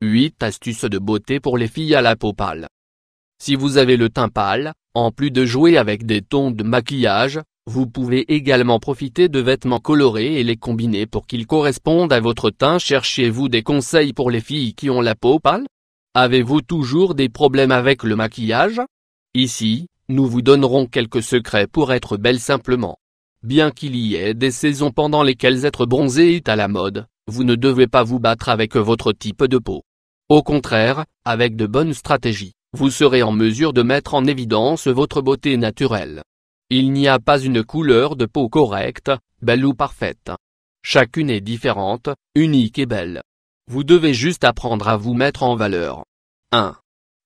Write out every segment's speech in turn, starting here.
8 astuces de beauté pour les filles à la peau pâle. Si vous avez le teint pâle, en plus de jouer avec des tons de maquillage, vous pouvez également profiter de vêtements colorés et les combiner pour qu'ils correspondent à votre teint. Cherchez-vous des conseils pour les filles qui ont la peau pâle? Avez-vous toujours des problèmes avec le maquillage? Ici, nous vous donnerons quelques secrets pour être belle simplement. Bien qu'il y ait des saisons pendant lesquelles être bronzé est à la mode, vous ne devez pas vous battre avec votre type de peau. Au contraire, avec de bonnes stratégies, vous serez en mesure de mettre en évidence votre beauté naturelle. Il n'y a pas une couleur de peau correcte, belle ou parfaite. Chacune est différente, unique et belle. Vous devez juste apprendre à vous mettre en valeur. 1.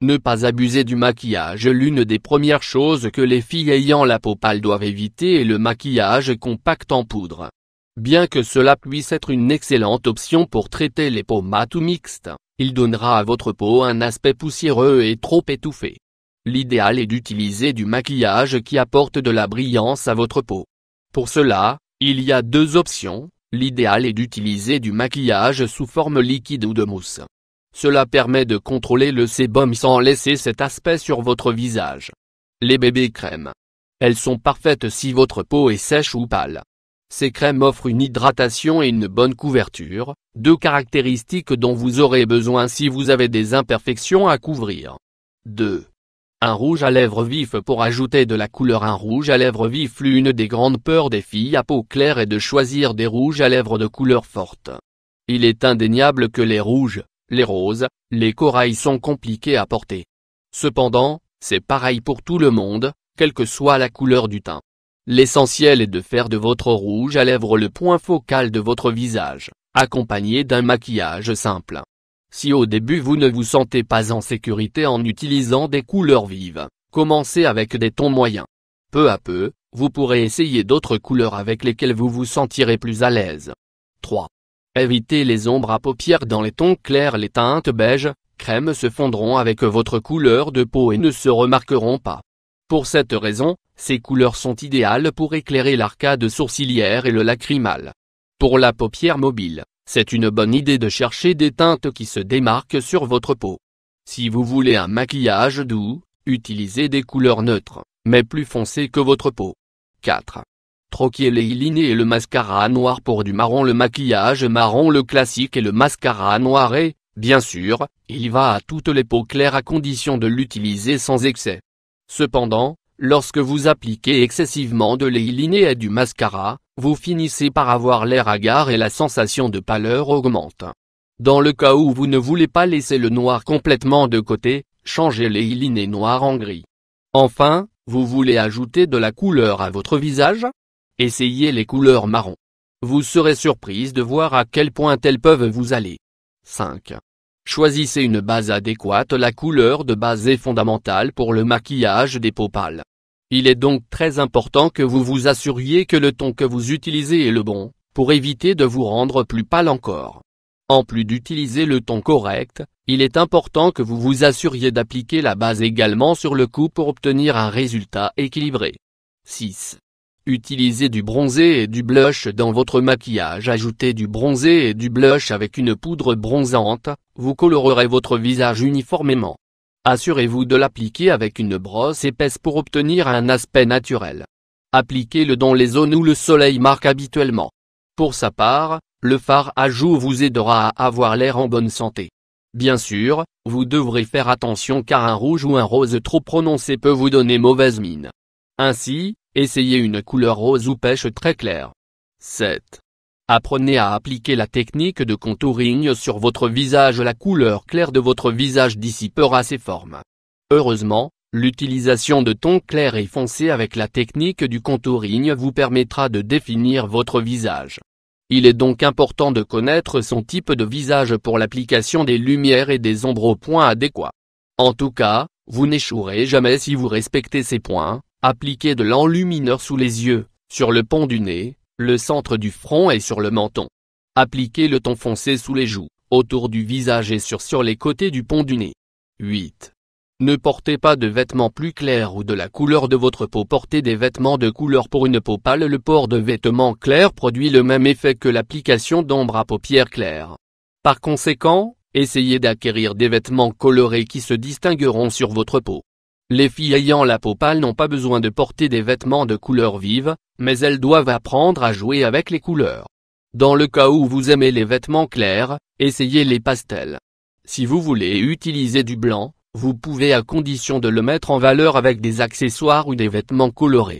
Ne pas abuser du maquillage. L'une des premières choses que les filles ayant la peau pâle doivent éviter est le maquillage compact en poudre. Bien que cela puisse être une excellente option pour traiter les peaux mates ou mixtes, il donnera à votre peau un aspect poussiéreux et trop étouffé. L'idéal est d'utiliser du maquillage qui apporte de la brillance à votre peau. Pour cela, il y a deux options. L'idéal est d'utiliser du maquillage sous forme liquide ou de mousse. Cela permet de contrôler le sébum sans laisser cet aspect sur votre visage. Les bébés crèmes. Elles sont parfaites si votre peau est sèche ou pâle. Ces crèmes offrent une hydratation et une bonne couverture, deux caractéristiques dont vous aurez besoin si vous avez des imperfections à couvrir. 2. Un rouge à lèvres vif. Pour ajouter de la couleur. Un rouge à lèvres vif. L'une des grandes peurs des filles à peau claire est de choisir des rouges à lèvres de couleur forte. Il est indéniable que les rouges, les roses, les corails sont compliqués à porter. Cependant, c'est pareil pour tout le monde, quelle que soit la couleur du teint. L'essentiel est de faire de votre rouge à lèvres le point focal de votre visage, accompagné d'un maquillage simple. Si au début vous ne vous sentez pas en sécurité en utilisant des couleurs vives, commencez avec des tons moyens. Peu à peu, vous pourrez essayer d'autres couleurs avec lesquelles vous vous sentirez plus à l'aise. 3. Évitez les ombres à paupières dans les tons clairs. Les teintes beige, crème se fondront avec votre couleur de peau et ne se remarqueront pas. Pour cette raison, ces couleurs sont idéales pour éclairer l'arcade sourcilière et le lacrymal. Pour la paupière mobile, c'est une bonne idée de chercher des teintes qui se démarquent sur votre peau. Si vous voulez un maquillage doux, utilisez des couleurs neutres, mais plus foncées que votre peau. 4. Troquez les eyeliner et le mascara noir pour du marron. Le maquillage marron le classique et le mascara noir et, bien sûr, il va à toutes les peaux claires à condition de l'utiliser sans excès. Cependant, lorsque vous appliquez excessivement de l'eyeliner et du mascara, vous finissez par avoir l'air hagard et la sensation de pâleur augmente. Dans le cas où vous ne voulez pas laisser le noir complètement de côté, changez l'eyeliner noir en gris. Enfin, vous voulez ajouter de la couleur à votre visage? Essayez les couleurs marron. Vous serez surprise de voir à quel point elles peuvent vous aller. 5. Choisissez une base adéquate. La couleur de base est fondamentale pour le maquillage des peaux pâles. Il est donc très important que vous vous assuriez que le ton que vous utilisez est le bon, pour éviter de vous rendre plus pâle encore. En plus d'utiliser le ton correct, il est important que vous vous assuriez d'appliquer la base également sur le cou pour obtenir un résultat équilibré. 6. Utilisez du bronzé et du blush dans votre maquillage. Ajoutez du bronzé et du blush avec une poudre bronzante, vous colorerez votre visage uniformément. Assurez-vous de l'appliquer avec une brosse épaisse pour obtenir un aspect naturel. Appliquez-le dans les zones où le soleil marque habituellement. Pour sa part, le fard à joues vous aidera à avoir l'air en bonne santé. Bien sûr, vous devrez faire attention car un rouge ou un rose trop prononcé peut vous donner mauvaise mine. Ainsi, essayez une couleur rose ou pêche très claire. 7. Apprenez à appliquer la technique de contouring sur votre visage. La couleur claire de votre visage dissipera ses formes. Heureusement, l'utilisation de tons clairs et foncés avec la technique du contouring vous permettra de définir votre visage. Il est donc important de connaître son type de visage pour l'application des lumières et des ombres au point adéquat. En tout cas, vous n'échouerez jamais si vous respectez ces points. Appliquez de l'enlumineur sous les yeux, sur le pont du nez, le centre du front et sur le menton. Appliquez le ton foncé sous les joues, autour du visage et sur les côtés du pont du nez. 8. Ne portez pas de vêtements plus clairs ou de la couleur de votre peau. Portez des vêtements de couleur pour une peau pâle. Le port de vêtements clairs produit le même effet que l'application d'ombre à paupières claires. Par conséquent, essayez d'acquérir des vêtements colorés qui se distingueront sur votre peau. Les filles ayant la peau pâle n'ont pas besoin de porter des vêtements de couleurs vives, mais elles doivent apprendre à jouer avec les couleurs. Dans le cas où vous aimez les vêtements clairs, essayez les pastels. Si vous voulez utiliser du blanc, vous pouvez à condition de le mettre en valeur avec des accessoires ou des vêtements colorés.